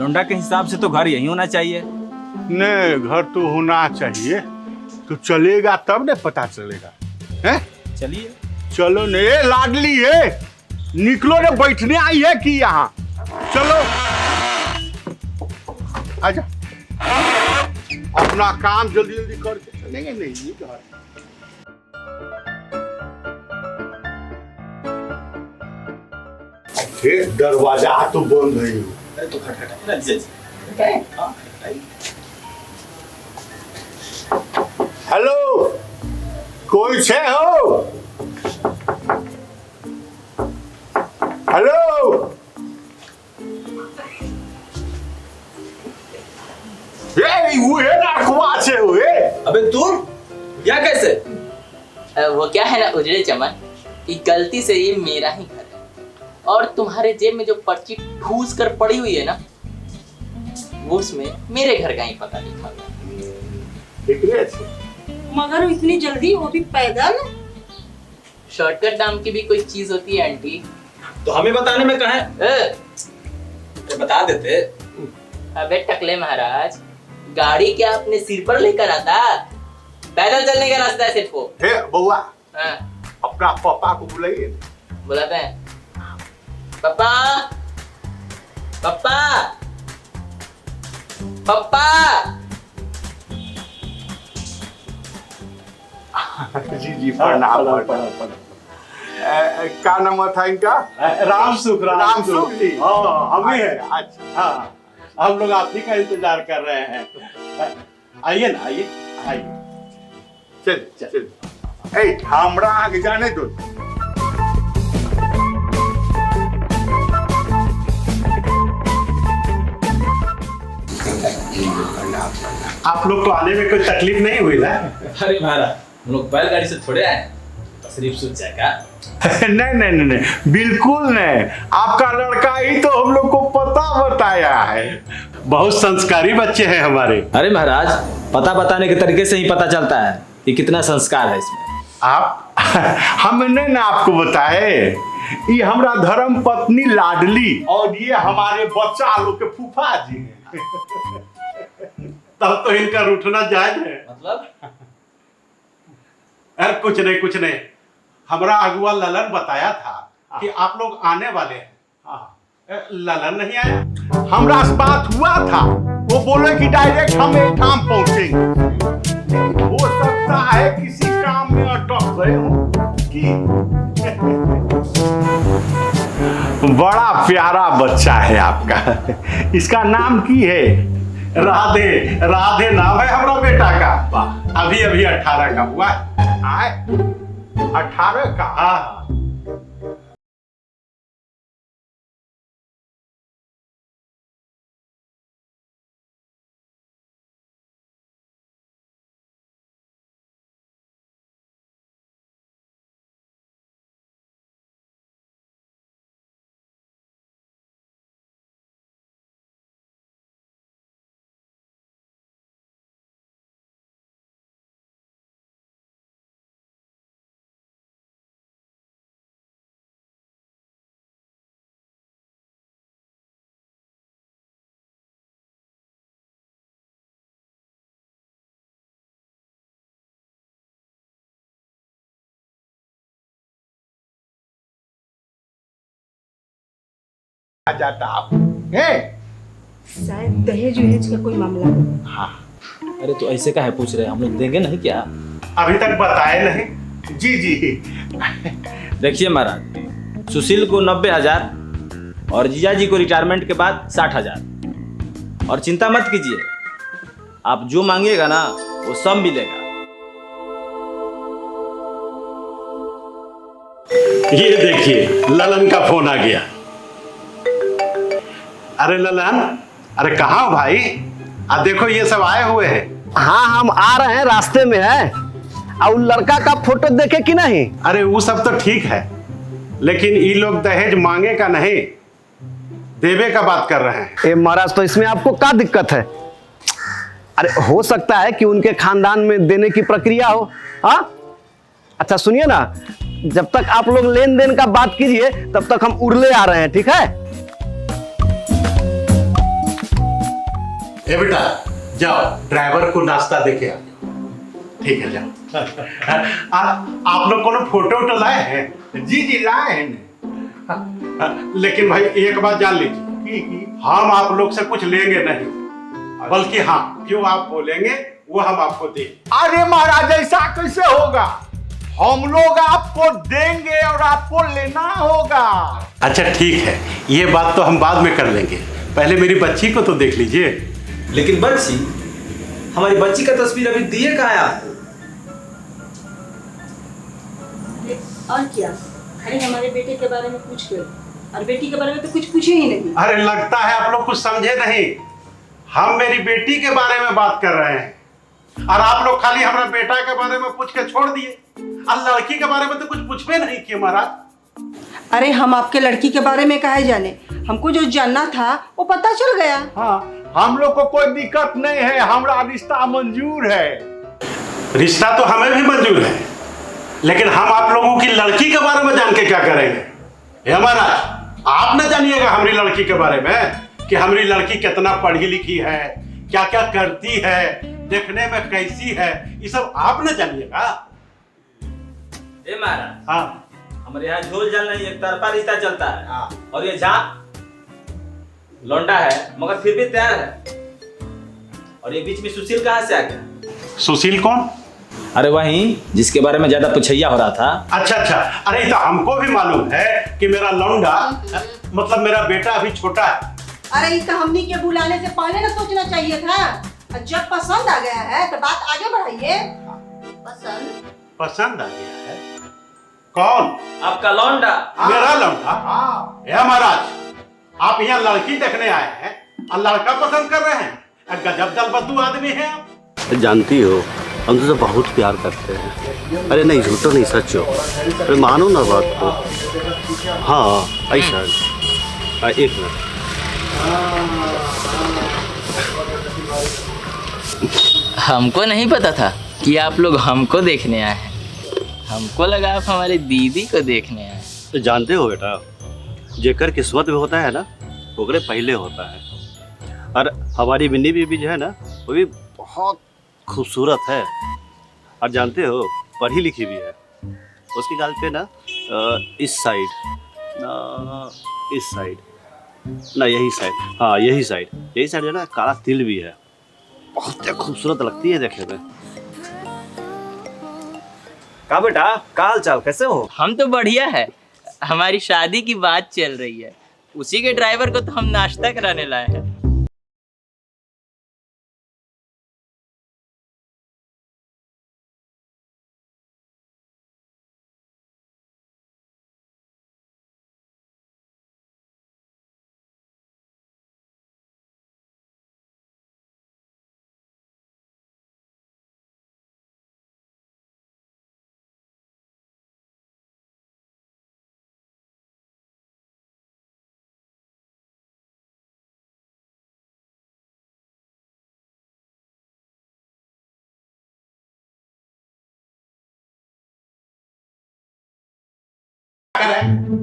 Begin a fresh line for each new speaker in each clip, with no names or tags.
लौंडा के हिसाब से तो घर यही होना चाहिए।
नहीं, घर तो होना चाहिए। तो चलेगा तब ने पता चलेगा। हैं?
चलिए
चलो ने, लाडली है, निकलो ने, बैठने आई है कि यहाँ? चलो आजा, अपना काम जल्दी जल्दी करके चलेंगे। नहीं घर दरवाजा तो बंद है।
अरे तो खटखटा ना जी।
हेलो, कोई छे हो? हेलो, वो है ना छे हुए।
अबे तू या कैसे?
वो क्या है ना उजड़े चमन, कि गलती से ये मेरा ही घर है और तुम्हारे जेब में जो पर्ची ठूस कर पड़ी हुई है ना, वो उसमें मेरे घर का ही पता लिखा हुआ है।
मगर इतनी जल्दी, वो भी पैदल?
शॉर्टकट नाम की भी कोई चीज होती है आंटी।
तो हमें बताने में कहा है? बता देते।
अबे टकले महाराज, गाड़ी क्या अपने सिर पर लेकर आता? पैदल चलने का रास्ता है सिर्फ वो।
हे बउआ,
हाँ,
अपना पापा को बुलाइए।
बुलाते हैं। पापा, पापा, पापा।
जी प्रणाम। क्या नाम था इनका?
राम सुख
जी।
हाँ, हमें है।
अच्छा,
हाँ, हम लोग आप ही का इंतजार कर रहे हैं। आइए ना, आइए आइए।
चल चल। ए, हमरा आगे जाने दो।
आप लोग को आने में कोई तकलीफ नहीं हुई ना?
अरे महाराज, हम लोग बैलगाड़ी से थोड़े आए, तशरीफ सूझ जाएगा।
नहीं नहीं नहीं नहीं, बिल्कुल नहीं। आपका लड़का ही तो हम लोग को पता बताया है।
बहुत संस्कारी बच्चे हैं हमारे।
अरे महाराज, पता बताने के तरीके से ही पता चलता है कि कितना संस्कार है इसमें।
आप हमने ना आपको बताए, ये हमारा धर्म पत्नी लाडली और ये हमारे बच्चा लोग के फूफा जी हैं।
तब तो इनका रूठना जायज है।
मतलब?
अरे कुछ नहीं। हमारा अगुआ ललन बताया था कि आप लोग आने वाले हैं। ललन नहीं आया।
हमरा से बात हुआ था, वो बोले कि डायरेक्ट हम एठाम पहुंचेंगे। हो सकता है किसी काम में अटक गए हो कि। बड़ा प्यारा बच्चा है आपका। इसका नाम की है?
राधे। राधे नाम है हमारा बेटा का। अभी 18 का हुआ।
18 का?
हाँ।
जाता आप है?
शायद दहेज वहेज का कोई मामला हो।
हाँ।
अरे तो ऐसे का है पूछ रहे, हम लोग देंगे नहीं क्या?
अभी तक बताए नहीं।
जी।
देखिए महाराज, सुशील को 90,000 और जीजा जी को रिटायरमेंट के बाद 60,000। और चिंता मत कीजिए, आप जो मांगिएगा ना वो सब मिलेगा।
ये देखिए, ललन का फोन आ गया। अरे ललन, अरे कहाँ हो भाई? अब देखो ये सब आए हुए हैं।
हाँ, हम आ रहे हैं, रास्ते में है। और लड़का का फोटो देखे कि नहीं?
अरे वो सब तो ठीक है, लेकिन ये लोग दहेज मांगे का नहीं, देवे का बात कर रहे हैं।
ए महाराज, तो इसमें आपको क्या दिक्कत है? अरे हो सकता है कि उनके खानदान में देने की प्रक्रिया हो। हाँ, अच्छा सुनिए ना, जब तक आप लोग लेन देन का बात कीजिए तब तक हम उड़ले आ रहे हैं, ठीक है?
ए बेटा जाओ ड्राइवर को नाश्ता देके आ। ठीक है जाओ। आप लोग कोनो फोटो वोटो लाए हैं?
जी जी लाए हैं ने।
लेकिन भाई एक बात जान लीजिए, हम आप लोग से कुछ लेंगे नहीं, बल्कि हाँ जो आप बोलेंगे वो हम आपको देंगे।
अरे महाराज ऐसा कैसे होगा? हम लोग आपको देंगे और आपको लेना होगा।
अच्छा ठीक है, ये बात तो हम बाद में कर लेंगे, पहले मेरी बच्ची को तो देख लीजिए।
लेकिन बच्ची, हमारी बच्ची का तस्वीर अभी दिए कहाँ है आपको?
और क्या, खाली हमारे बेटे के बारे में पूछ गए और बेटी के बारे में तो कुछ पूछे ही नहीं।
अरे लगता है आप लोग कुछ समझे नहीं, हम मेरी बेटी के बारे में बात कर रहे हैं और आप लोग खाली हमारा बेटा के बारे में पूछ के छोड़ दिए और लड़की के बारे में तो कुछ पूछबे नहीं किए महाराज।
अरे हम आपके लड़की के बारे में काहे जाने, हमको जो जानना था वो पता चल गया।
हाँ, हम लोग को कोई दिक्कत नहीं है, हमारा रिश्ता मंजूर है।
रिश्ता तो हमें भी मंजूर है, लेकिन हम आप लोगों की लड़की के बारे में जान के क्या करेंगे? हे महाराज, आप न जानिएगा हमारी लड़की के बारे में कि हमारी लड़की कितना पढ़ी लिखी है, क्या क्या करती है, देखने में कैसी है, ये सब आप न जानिएगा।
ए महाराज,
हाँ
हमारे यहाँ झोल जल नहीं, एक तरफा रिश्ता चलता है। और ये जहाँ लौंडा है मगर फिर भी तैयार है। और ये बीच में सुशील कहाँ से आ गया?
सुशील कौन?
अरे वही जिसके बारे में ज्यादा पुछैया हो रहा था।
अच्छा अच्छा, अरे तो हमको भी मालूम है कि मेरा लौंडा मतलब मेरा बेटा अभी छोटा है।
अरे ये तो हमनी के बुलाने से पहले ना सोचना चाहिए था। और जब पसंद आ गया है तो बात आगे बढ़ाइए।
पसंद आ गया है? कौन?
आपका लौंडा।
मेरा लौंडा? हे महाराज, आप यहाँ लड़की देखने आए हैं और लड़का पसंद कर रहे हैं? गजब दलबद्दू आदमी है आप।
जानती हो हम तुझसे बहुत प्यार करते हैं। अरे नहीं झूठो नहीं सचो, अरे मानो ना बात को। हाँ ऐसा है। एक मिनट,
हमको नहीं पता था कि आप लोग हमको देखने आए हैं। हमको लगा आप हमारी दीदी को देखने आए हैं।
तो जानते हो बेटा, जेकर किस्मत में होता है ना ओकरे पहले होता है। और हमारी बिन्नी बीबी जो है ना वो भी बहुत खूबसूरत है और जानते हो पढ़ी लिखी भी है। उसकी गाल पे ना इस साइड ना यही साइड, हाँ यही साइड जो है ना काला तिल भी है। बहुत खूबसूरत लगती है देखने में। का बेटा, का हाल चाल, कैसे हो?
हम तो बढ़िया है, हमारी शादी की बात चल रही है, उसी के ड्राइवर को तो हम नाश्ता कराने लाए हैं।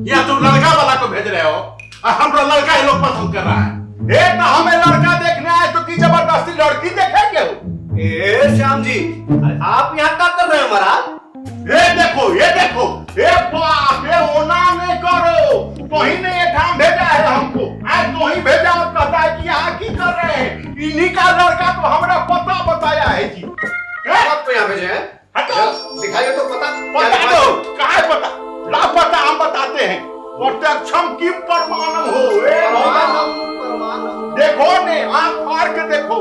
या तुम लड़का वाला को भेज रहे हो और हम लड़का ही लोग पसंद कर रहा है।
एक तो हमें लड़का देखने आए तो की जबरदस्ती लड़की देखेंगे हो?
ए श्याम जी, आप यहाँ क्या कर रहे हो महाराज?
ये देखो, ये बाप, ये होना नहीं करो। तो ही ने ये काम भेजा है हमको, आज तो ही भेजा और कहता है कि यहाँ की कर रहे हैं? इन्हीं का लड़का तो हमारा पता बताया है जी।
आपको यहाँ भेजे हैं?
हटो,
दिखाइए तो पता।
पता दो, कहाँ है पता? ला पता हम बताते हैं। प्रत्यक्षम की प्रमाणम हो। देखो ने, आंख मार के देखो।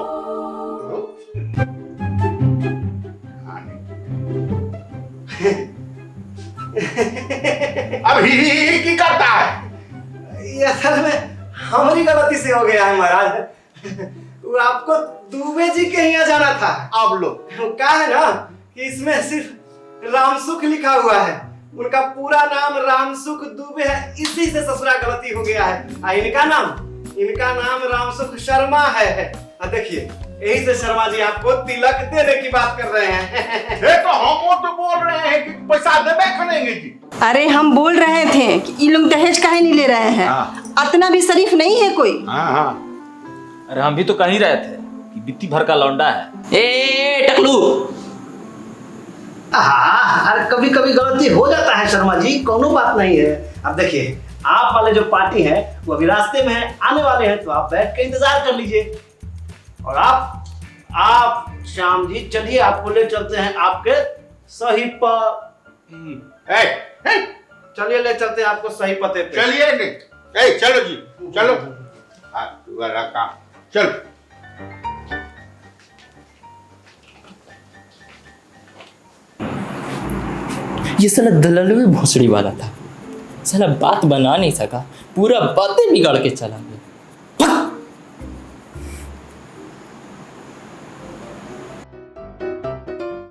अब ही की करता है?
ये असल में हमारी गलती से हो गया है महाराज। वो आपको दुबे जी के यहाँ जाना था।
अब लो,
क्या है ना कि इसमें सिर्फ रामसुख लिखा हुआ है, उनका पूरा नाम रामसुख दुबे है, इसी से ससुरा गलती हो गया है। इनका नाम रामसुख शर्मा है। देखिए यही से शर्मा जी आपको तिलक देने की बात कर रहे हैं।
ये तो हम तो बोल रहे हैं कि पैसा देवे करेंगे जी।
अरे हम बोल रहे थे कि ये लोग दहेज काहे नहीं ले रहे हैं। इतना भी शरीफ नहीं है कोई।
अरे हम भी तो कह ही रहे थे कि बित्ती भर का लौंडा है।
ए टकलू,
अरे कभी कभी गलती हो जाता है शर्मा जी, कोनो बात नहीं है। अब देखिए, आप वाले जो पार्टी है वो अभी रास्ते में है, आने वाले हैं, तो आप बैठ के इंतजार कर लीजिए। और आप श्याम जी चलिए, आपको ले चलते हैं आपके सही पर। चलिए ले चलते हैं आपको सही पते पे।
चलिए चलो जी, चलो वाला काम चलो।
ये साला दलाल भी भोसड़ी वाला था, साला बात बना नहीं सका, पूरा बातें बिगाड़ के चला।